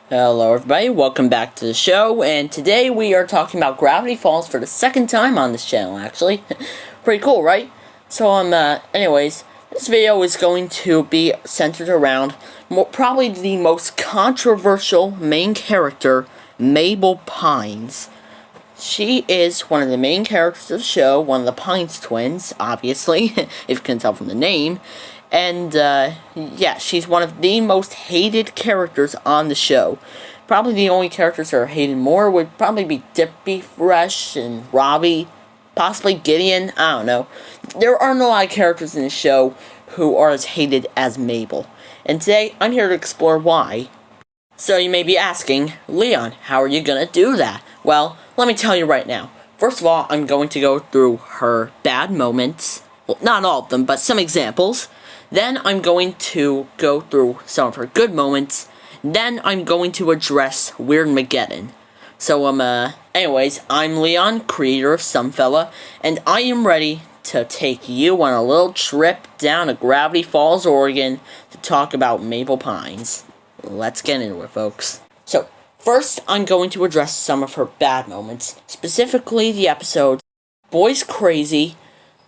Hello everybody, welcome back to the show, and today we are talking about Gravity Falls for the second time on this channel, actually. Pretty cool, right? So, anyways, this video is going to be centered around probably the most controversial main character, Mabel Pines. She is one of the main characters of the show, one of the Pines twins, obviously, if you can tell from the name. And, yeah, she's one of the most hated characters on the show. Probably the only characters that are hated more would probably be Dippy Fresh and Robbie, possibly Gideon, I don't know. There aren't a lot of characters in the show who are as hated as Mabel. And today, I'm here to explore why. So you may be asking, Leon, how are you gonna do that? Well, let me tell you right now. First of all, I'm going to go through her bad moments. Well, not all of them, but some examples. Then I'm going to go through some of her good moments. Then I'm going to address Weirdmageddon. So, anyways, I'm Leon, creator of Somefella, and I am ready to take you on a little trip down to Gravity Falls, Oregon, to talk about Mabel Pines. Let's get into it, folks. So, first, I'm going to address some of her bad moments, specifically the episodes Boys Crazy.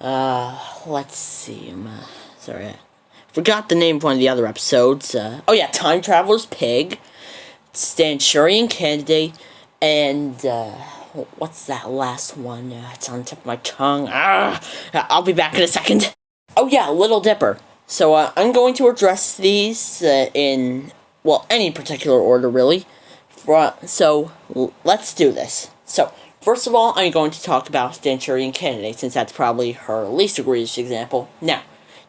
Let's see. Sorry, I forgot the name of one of the other episodes. Oh yeah, Time Traveler's Pig, Scien-tism Candidate, and what's that last one? It's on the tip of my tongue. I'll be back in a second. Oh yeah, Little Dipper. So I'm going to address these in, well, any particular order, really. So, let's do this. So, first of all, I'm going to talk about Scien-tism Candidate, since that's probably her least egregious example. Now,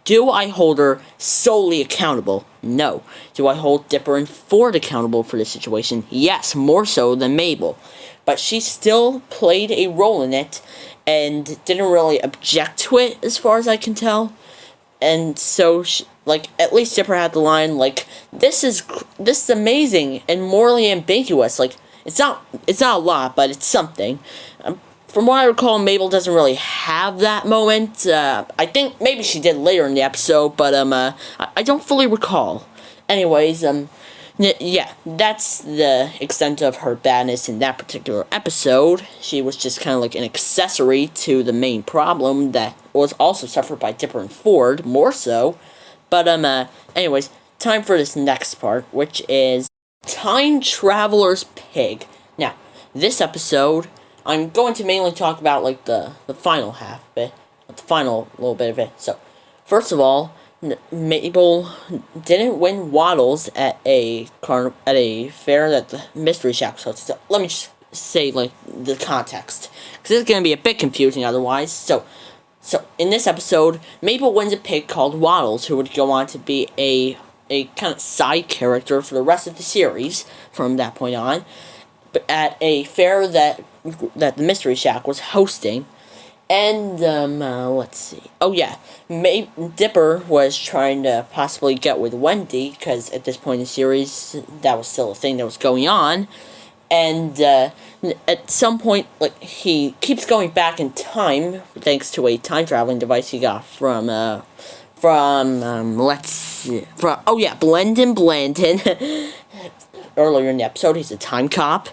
do I hold her solely accountable? No. Do I hold Dipper and Ford accountable for this situation? Yes, more so than Mabel. But she still played a role in it, and didn't really object to it, as far as I can tell. And so, at least Dipper had the line, this is amazing and morally ambiguous. It's not a lot, but it's something. From what I recall, Mabel doesn't really have that moment. I think maybe she did later in the episode, but, I don't fully recall. Anyways, yeah, that's the extent of her badness in that particular episode. She was just kind of like an accessory to the main problem that was also suffered by Dipper and Ford, more so. But, anyways, time for this next part, which is Time Traveler's Pig. Now, this episode, I'm going to mainly talk about, the final half of it, the final little bit of it. So, first of all, Mabel didn't win Waddles at a fair that the Mystery Shack was hosting. So, let me just say, the context, because it's going to be a bit confusing otherwise. So, in this episode, Mabel wins a pig called Waddles, who would go on to be a kind of side character for the rest of the series from that point on, but at a fair that the Mystery Shack was hosting. And, let's see. Oh, yeah. Dipper was trying to possibly get with Wendy, because at this point in the series, that was still a thing that was going on. And, at some point, he keeps going back in time, thanks to a time-traveling device he got from Blendon Blandon. Earlier in the episode, he's a time cop.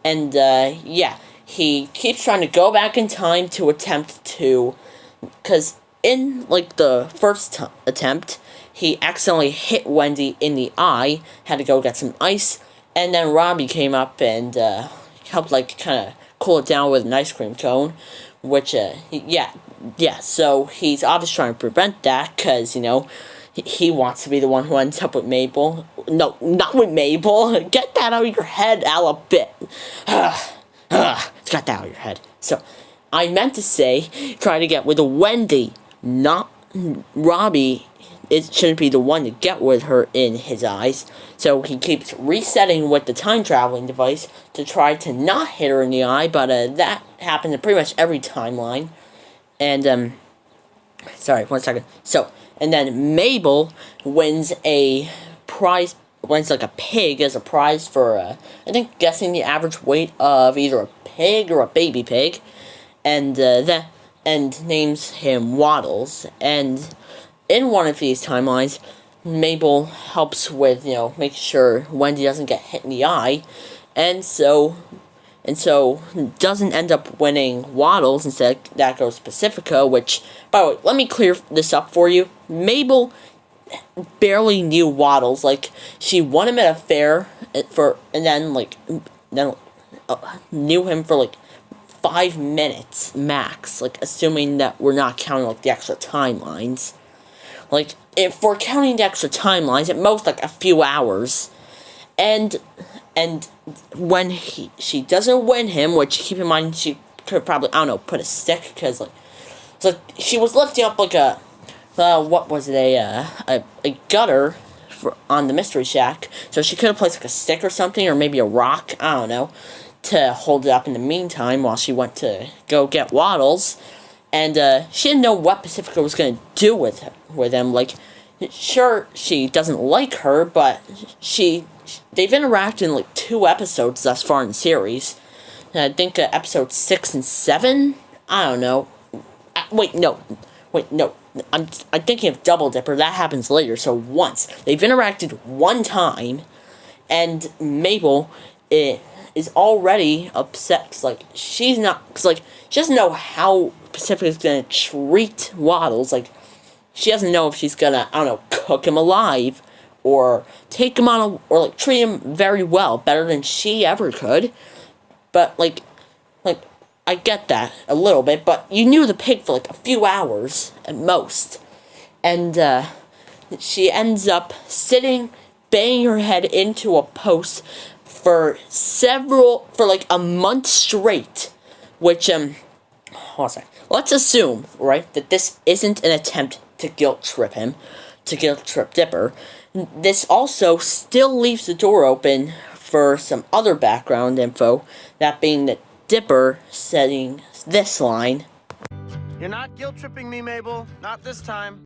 And, yeah. He keeps trying to go back in time to attempt to, because in, the first attempt, he accidentally hit Wendy in the eye, had to go get some ice, and then Robbie came up and, helped, kind of cool it down with an ice cream cone, which, yeah, so he's obviously trying to prevent that, because, he wants to be the one who ends up with Mabel. No, not with Mabel. Get that out of your head, Alabit. Got that out of your head. So, I meant to say, try to get with Wendy, not Robbie. It shouldn't be the one to get with her in his eyes. So, he keeps resetting with the time-traveling device to try to not hit her in the eye, but that happened in pretty much every timeline. And, sorry, 1 second. So, and then Mabel wins a prize, wins a pig as a prize for, I think, guessing the average weight of either a pig or a baby pig, and names him Waddles. And in one of these timelines, Mabel helps with, making sure Wendy doesn't get hit in the eye, and so doesn't end up winning Waddles. Instead, that goes Pacifica, which, by the way, let me clear this up for you. Mabel barely knew Waddles. Like, she won him at a fair and then knew him for, 5 minutes max, assuming that we're not counting, the extra timelines. If we're counting the extra timelines, at most, a few hours. And when she doesn't win him, which, keep in mind, she could probably, put a stick, because, she was lifting up, what was it, a gutter on the Mystery Shack, so she could have placed, a stick or something, or maybe a rock, I don't know, to hold it up in the meantime, while she went to go get Waddles, and, she didn't know what Pacifica was gonna do with him, sure, she doesn't like her, but they've interacted in, 2 episodes thus far in the series. I think, episodes 6 and 7? I don't know. Wait, no. I'm thinking of Double Dipper. That happens later, so once. They've interacted one time, and Mabel is already upset, because, she's not, because, she doesn't know how Pacifica's gonna treat Waddles, she doesn't know if she's gonna, cook him alive, or take him on or treat him very well, better than she ever could. But, I get that a little bit, but you knew the pig for, a few hours at most. And, she ends up banging her head into a post for a month straight, which, hold on a second. Let's assume, right, that this isn't an attempt to guilt trip Dipper. This also still leaves the door open for some other background info, that being that Dipper saying this line, "You're not guilt-tripping me, Mabel. Not this time."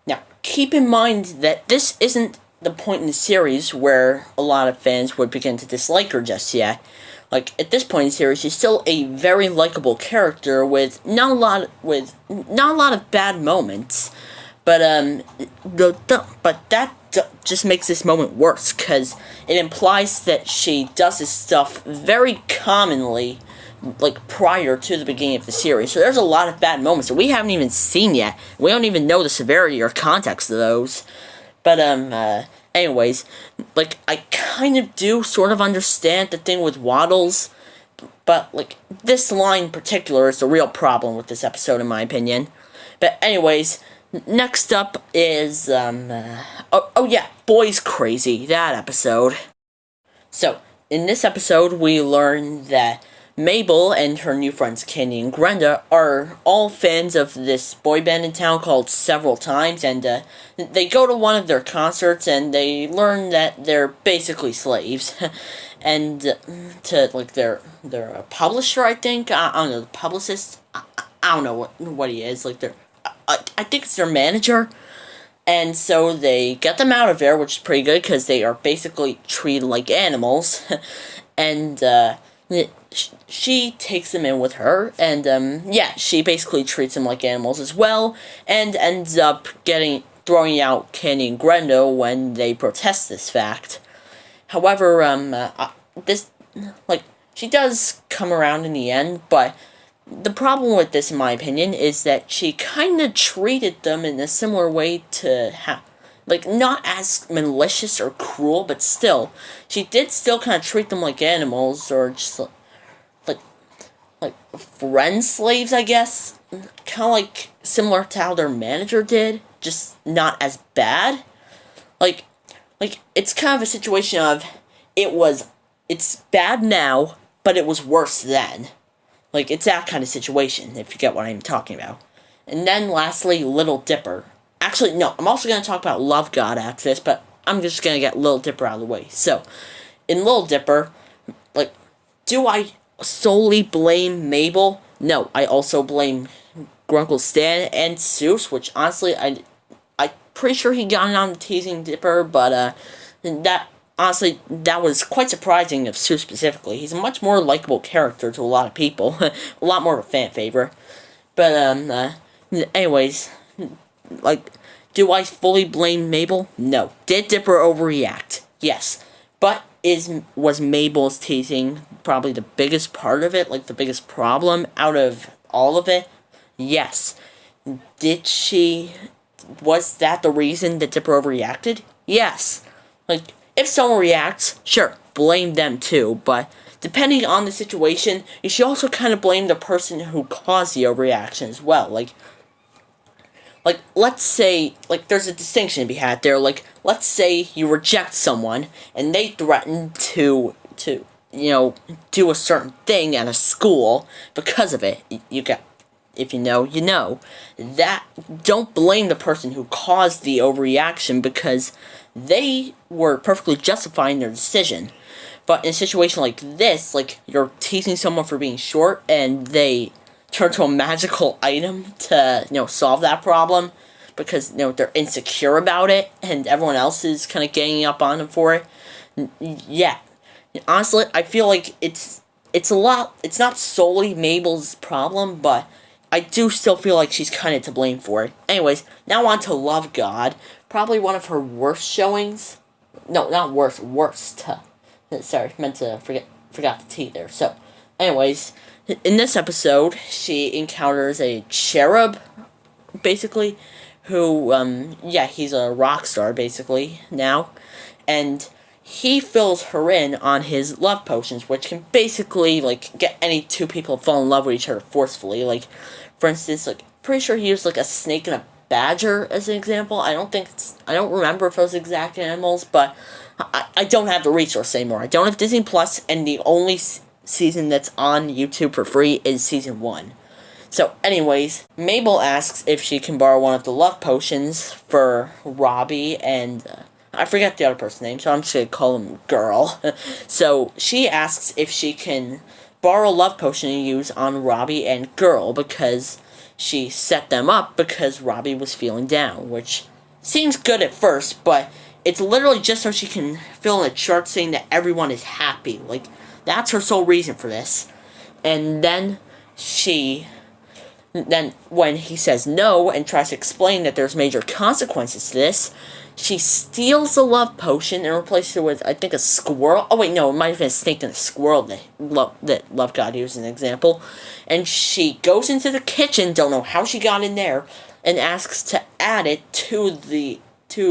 Now, keep in mind that this isn't the point in the series where a lot of fans would begin to dislike her just yet. At this point in the series, she's still a very likable character with not a lot of bad moments. But that just makes this moment worse, because it implies that she does this stuff very commonly, prior to the beginning of the series. So there's a lot of bad moments that we haven't even seen yet. We don't even know the severity or context of those. But, anyways, I kind of do sort of understand the thing with Waddles, but, this line in particular is the real problem with this episode, in my opinion. But anyways, next up is, Boys Crazy, that episode. So, in this episode, we learn that Mabel and her new friends Kenny and Grenda are all fans of this boy band in town called Several Times, and they go to one of their concerts and they learn that they're basically slaves. And to their publisher, I think, I don't know, the publicist, I don't know what he is, I think it's their manager. And so they get them out of there, which is pretty good, because they are basically treated like animals. And she takes them in with her, and she basically treats them like animals as well, and ends up throwing out Kenny and Grenda when they protest this fact. However, she does come around in the end, but the problem with this, in my opinion, is that she kind of treated them in a similar way to not as malicious or cruel, but still, she did still kind of treat them like animals, or just friend slaves, I guess. Kind of similar to how their manager did, just not as bad. It's kind of a situation of, it's bad now, but it was worse then. It's that kind of situation, if you get what I'm talking about. And then, lastly, Little Dipper. Actually, no, I'm also going to talk about Love God after this, but I'm just going to get Little Dipper out of the way. So, in Little Dipper, do I solely blame Mabel? No, I also blame Grunkle Stan and Seuss, which, honestly, I'm pretty sure he got it on the teasing Dipper, but, honestly, that was quite surprising of Sue specifically. He's a much more likable character to a lot of people. A lot more of a fan favorite. But, anyways, Do I fully blame Mabel? No. Did Dipper overreact? Yes. But was Mabel's teasing probably the biggest part of it, like the biggest problem out of all of it? Yes. Was that the reason that Dipper overreacted? Yes. Like, if someone reacts, sure, blame them too, but depending on the situation, you should also kind of blame the person who caused the overreaction as well. Like, let's say, there's a distinction to be had there. Like, let's say you reject someone, and they threaten to do a certain thing at a school because of it. If you know, you know. Don't blame the person who caused the overreaction, because they were perfectly justifying their decision. But in a situation like this, like, you're teasing someone for being short, and they turn to a magical item to, solve that problem, because, they're insecure about it, and everyone else is kind of ganging up on them for it. Yeah. Honestly, I feel like it's not solely Mabel's problem, but I do still feel like she's kind of to blame for it. Anyways, now on to Love God. Probably one of her worst showings. No, not worst, worst. Sorry, meant to forgot the T there. So, anyways, in this episode, she encounters a cherub, basically, who, he's a rock star, basically, now, and he fills her in on his love potions, which can basically, get any two people to fall in love with each other forcefully. Like, for instance, pretty sure he used, a snake and a badger as an example. I don't remember if those exact animals, but I don't have the resource anymore. I don't have Disney Plus, and the only season that's on YouTube for free is season 1. So, anyways, Mabel asks if she can borrow one of the love potions for Robbie and, I forget the other person's name, so I'm just gonna call him Girl. So, she asks if she can borrow a love potion to use on Robbie and Girl, because she set them up because Robbie was feeling down, which seems good at first, but it's literally just so she can fill in a chart saying that everyone is happy. That's her sole reason for this. And then when he says no and tries to explain that there's major consequences to this, she steals the love potion and replaces it with, I think, a squirrel. Oh wait, no, it might have been a snake and a squirrel that Love God used as an example. And she goes into the kitchen, don't know how she got in there, and asks to add it to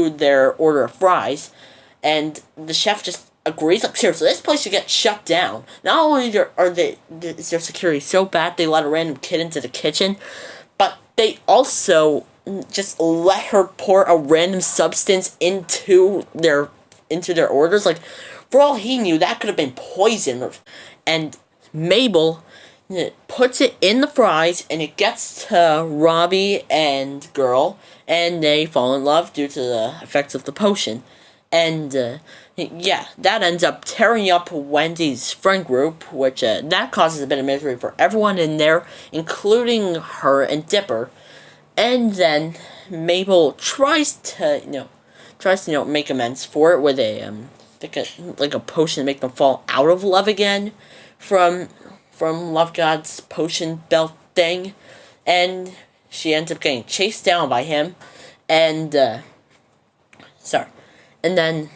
their order of fries. And the chef just agrees. Seriously, this place should get shut down. Not only is their security so bad they let a random kid into the kitchen, but they also just let her pour a random substance into their orders. For all he knew, that could have been poison. And Mabel puts it in the fries, and it gets to Robbie and Girl, and they fall in love due to the effects of the potion. And, that ends up tearing up Wendy's friend group, which, that causes a bit of misery for everyone in there, including her and Dipper. And then Mabel tries to make amends for it with a potion to make them fall out of love again from Love God's potion belt thing. And she ends up getting chased down by him. And, And then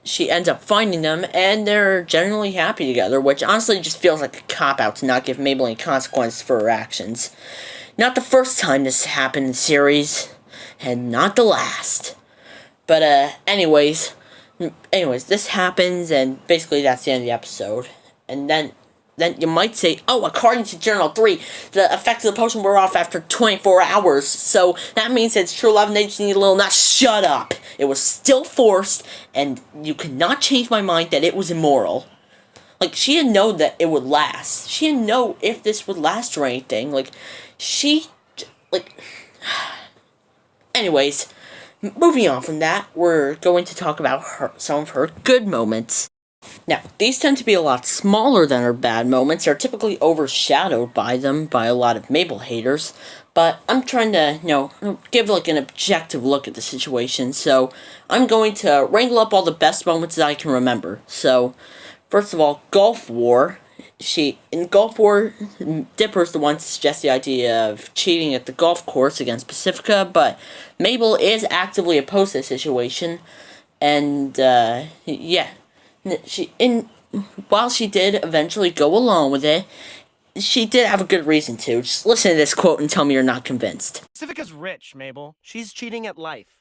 she ends up finding them, and they're generally happy together, which honestly just feels like a cop-out to not give Mabel any consequence for her actions. Not the first time this happened in the series, and not the last. But, anyways, this happens, and basically that's the end of the episode. And then you might say, oh, according to Journal 3, the effects of the potion were off after 24 hours, so that means it's true love and they just need a little nut. Shut up! It was still forced, and you cannot change my mind that it was immoral. She didn't know that it would last. She didn't know if this would last or anything. Anyways, moving on from that, we're going to talk about some of her good moments. Now, these tend to be a lot smaller than her bad moments. They're typically overshadowed by them by a lot of Mabel haters. But I'm trying to, give an objective look at the situation. So, I'm going to wrangle up all the best moments that I can remember. So, first of all, Gulf War. in Gulf War, Dipper's the one to suggest the idea of cheating at the golf course against Pacifica, but Mabel is actively opposed to the situation, and yeah, while she did eventually go along with it, she did have a good reason to. Just listen to this quote and tell me you're not convinced. Pacifica's rich, Mabel. She's cheating at life.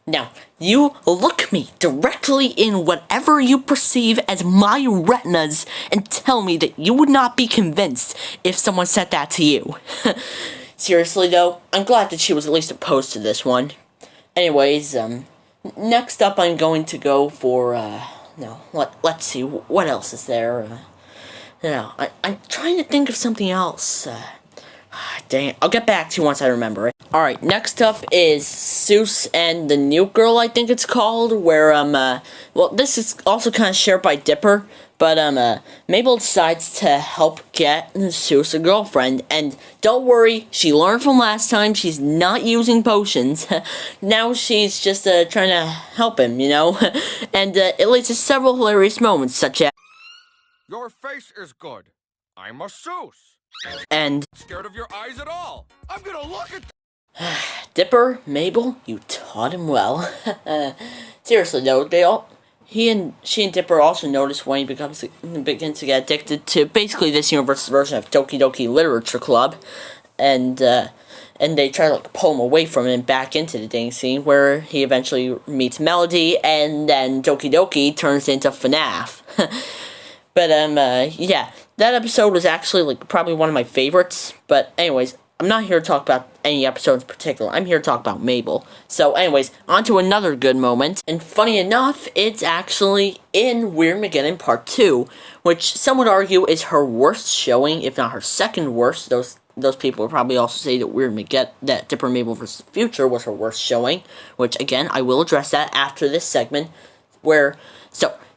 Now, you look me directly in whatever you perceive as my retinas and tell me that you would not be convinced if someone said that to you. Seriously though, I'm glad that she was at least opposed to this one. Anyways, next up I'm going to go for, let's see, what else is there? I'm trying to think of something else. Dang it, I'll get back to you once I remember it. Alright, next up is Seuss and the New Girl, I think it's called, where, well, this is also kind of shared by Dipper, but, Mabel decides to help get Seuss a girlfriend, and don't worry, she learned from last time, she's not using potions. Now she's just, trying to help him, you know? And, it leads to several hilarious moments, such as... Your face is good. I'm a Seuss. And... Scared of your eyes at all. I'm gonna look at... Dipper, Mabel, you taught him well. Seriously though, she and Dipper also notice when he begins to get addicted to basically this universe's version of Doki Doki Literature Club, and they try to pull him away from it and back into the dating scene, where he eventually meets Melody, and then Doki Doki turns into FNAF. But yeah, that episode was actually probably one of my favorites. But anyways, I'm not here to talk about any episodes in particular. I'm here to talk about Mabel. So anyways, on to another good moment. And funny enough, it's actually in Weirdmageddon Part 2, which some would argue is her worst showing, if not her second worst. Those people would probably also say that that Dipper Mabel vs. the Future was her worst showing, which again, I will address that after this segment,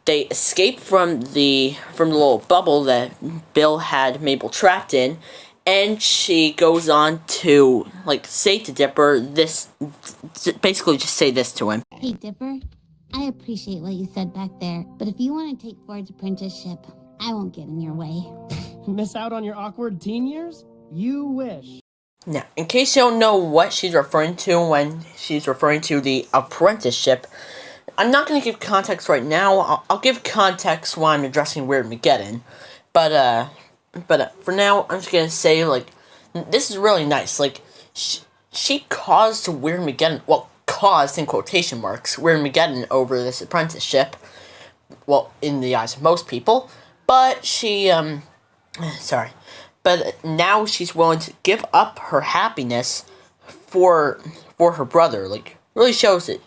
they escape from the little bubble that Bill had Mabel trapped in, and she goes on to, say to Dipper basically just say this to him. Hey, Dipper, I appreciate what you said back there, but if you want to take Ford's apprenticeship, I won't get in your way. Miss out on your awkward teen years? You wish. Now, in case you don't know what she's referring to when she's referring to the apprenticeship, I'm not going to give context right now. I'll give context when I'm addressing Weirdmageddon. But for now, I'm just going to say, this is really nice. She caused Weirdmageddon, well, caused, in quotation marks, Weirdmageddon over this apprenticeship. Well, in the eyes of most people. But she, But now she's willing to give up her happiness for her brother. Really shows it.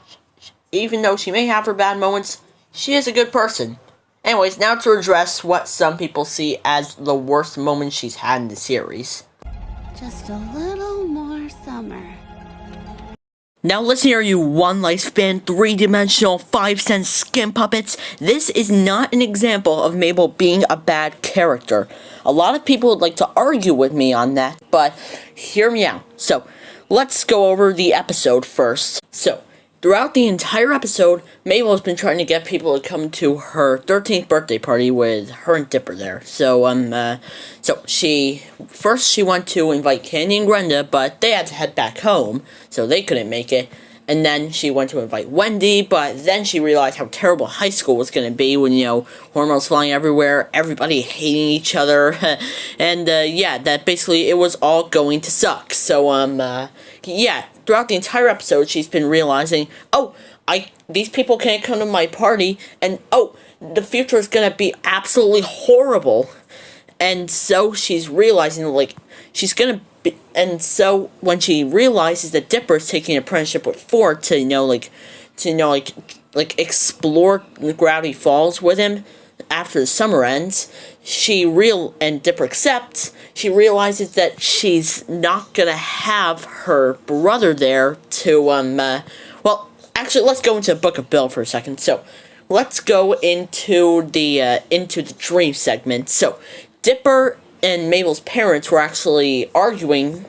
Even though she may have her bad moments, she is a good person. Anyways, now to address what some people see as the worst moment she's had in the series. Just a little more summer. Now listen here, you one lifespan, 3-dimensional, 5-cent skin puppets. This is not an example of Mabel being a bad character. A lot of people would like to argue with me on that, but hear me out. So, let's go over the episode first. So, throughout the entire episode, Mabel has been trying to get people to come to her 13th birthday party with her and Dipper there. So she went to invite Candy and Grenda, but they had to head back home, so they couldn't make it. And then she went to invite Wendy, but then she realized how terrible high school was going to be when, hormones flying everywhere, everybody hating each other, and, that basically it was all going to suck. So, throughout the entire episode, she's been realizing, these people can't come to my party, and, the future is gonna be absolutely horrible. And so she's realizing, and so when she realizes that Dipper is taking an apprenticeship with Ford to, explore Gravity Falls with him after the summer ends, and Dipper accepts, she realizes that she's not gonna have her brother there to, actually, let's go into the Book of Bill for a second. So, let's go into the dream segment. So, Dipper and Mabel's parents were actually arguing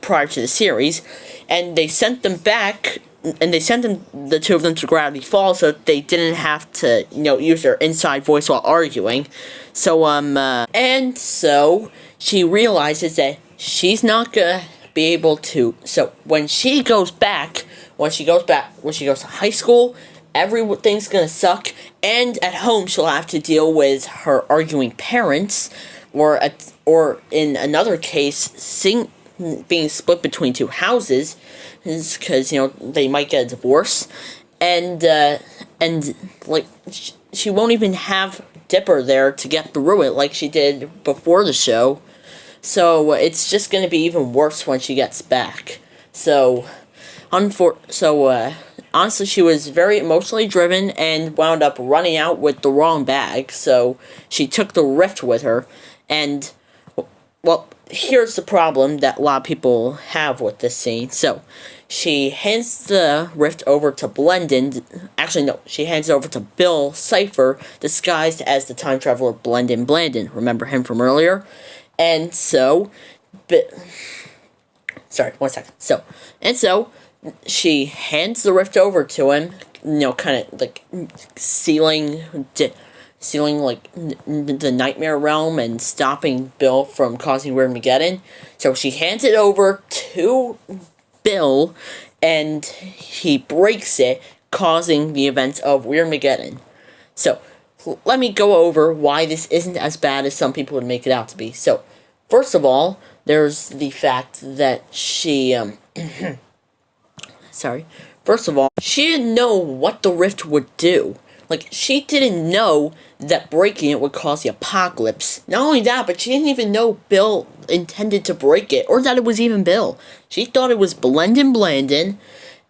prior to the series, and they sent them back they sent the two of them to Gravity Falls so that they didn't have to, use their inside voice while arguing. So, and so she realizes that she's not gonna be able to. So when she goes to high school, everything's gonna suck, and at home she'll have to deal with her arguing parents, or in another case, being split between two houses, because they might get a divorce, and like she won't even have Dipper there to get through it like she did before the show. So it's just gonna be even worse when she gets back. So honestly, she was very emotionally driven and wound up running out with the wrong bag. So she took the rift with her, and well, here's the problem that a lot of people have with this scene. So she hands the rift over to Blendon. Actually, no, she hands it over to Bill Cipher, disguised as the time traveler Blendon Blandon. Remember him from earlier? And so, sorry, 1 second. So she hands the rift over to him, kind of like sealing like the nightmare realm and stopping Bill from causing Weirdmageddon. So she hands it over to Bill, and he breaks it, causing the events of Weirdmageddon. So let me go over why this isn't as bad as some people would make it out to be. So, first of all, there's the fact that she, First of all, she didn't know what the rift would do. Like, she didn't know that breaking it would cause the apocalypse. Not only that, but she didn't even know Bill intended to break it, or that it was even Bill. She thought it was Blendon Blandon,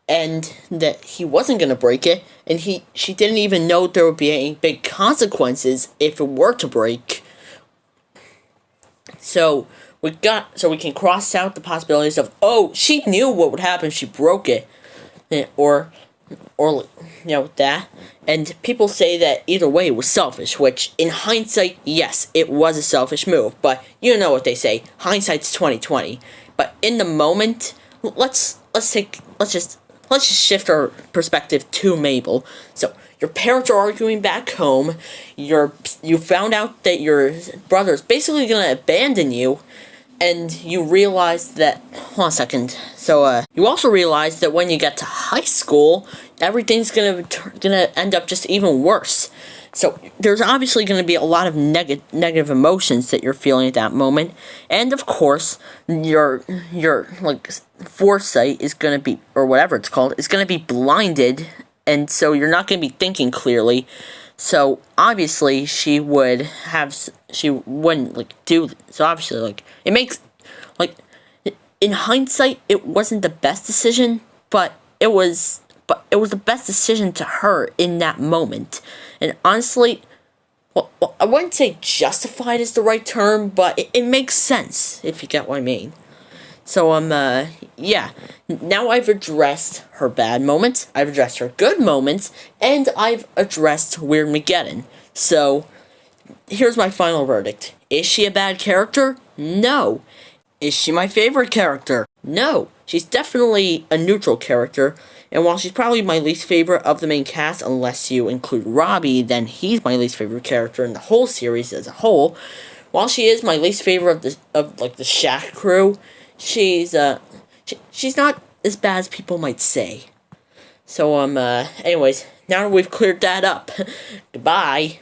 and that he wasn't gonna break it, and she didn't even know there would be any big consequences if it were to break. So we can cross out the possibilities of, she knew what would happen if she broke it, or that. And people say that either way it was selfish, which in hindsight, yes, it was a selfish move, but you know what they say, hindsight's 20/20. But in the moment, let's just shift our perspective to Mabel. So your parents are arguing back home. You found out that your brother's basically gonna abandon you, and you realize that. Hold on a second. So you also realize that when you get to high school, everything's gonna end up just even worse. So there's obviously going to be a lot of negative emotions that you're feeling at that moment, and of course your like foresight is going to be, or whatever it's called, is going to be blinded, and so you're not going to be thinking clearly. So obviously she wouldn't do. So obviously it makes in hindsight it wasn't the best decision, but it was the best decision to her in that moment. And honestly, well, I wouldn't say justified is the right term, but it makes sense, if you get what I mean. So, yeah. Now I've addressed her bad moments, I've addressed her good moments, and I've addressed Weirdmageddon. So, here's my final verdict. Is she a bad character? No. Is she my favorite character? No. She's definitely a neutral character, and while she's probably my least favorite of the main cast, unless you include Robbie, then he's my least favorite character in the whole series as a whole. While she is my least favorite of the Shack crew, she's not as bad as people might say. So anyways, now that we've cleared that up, goodbye.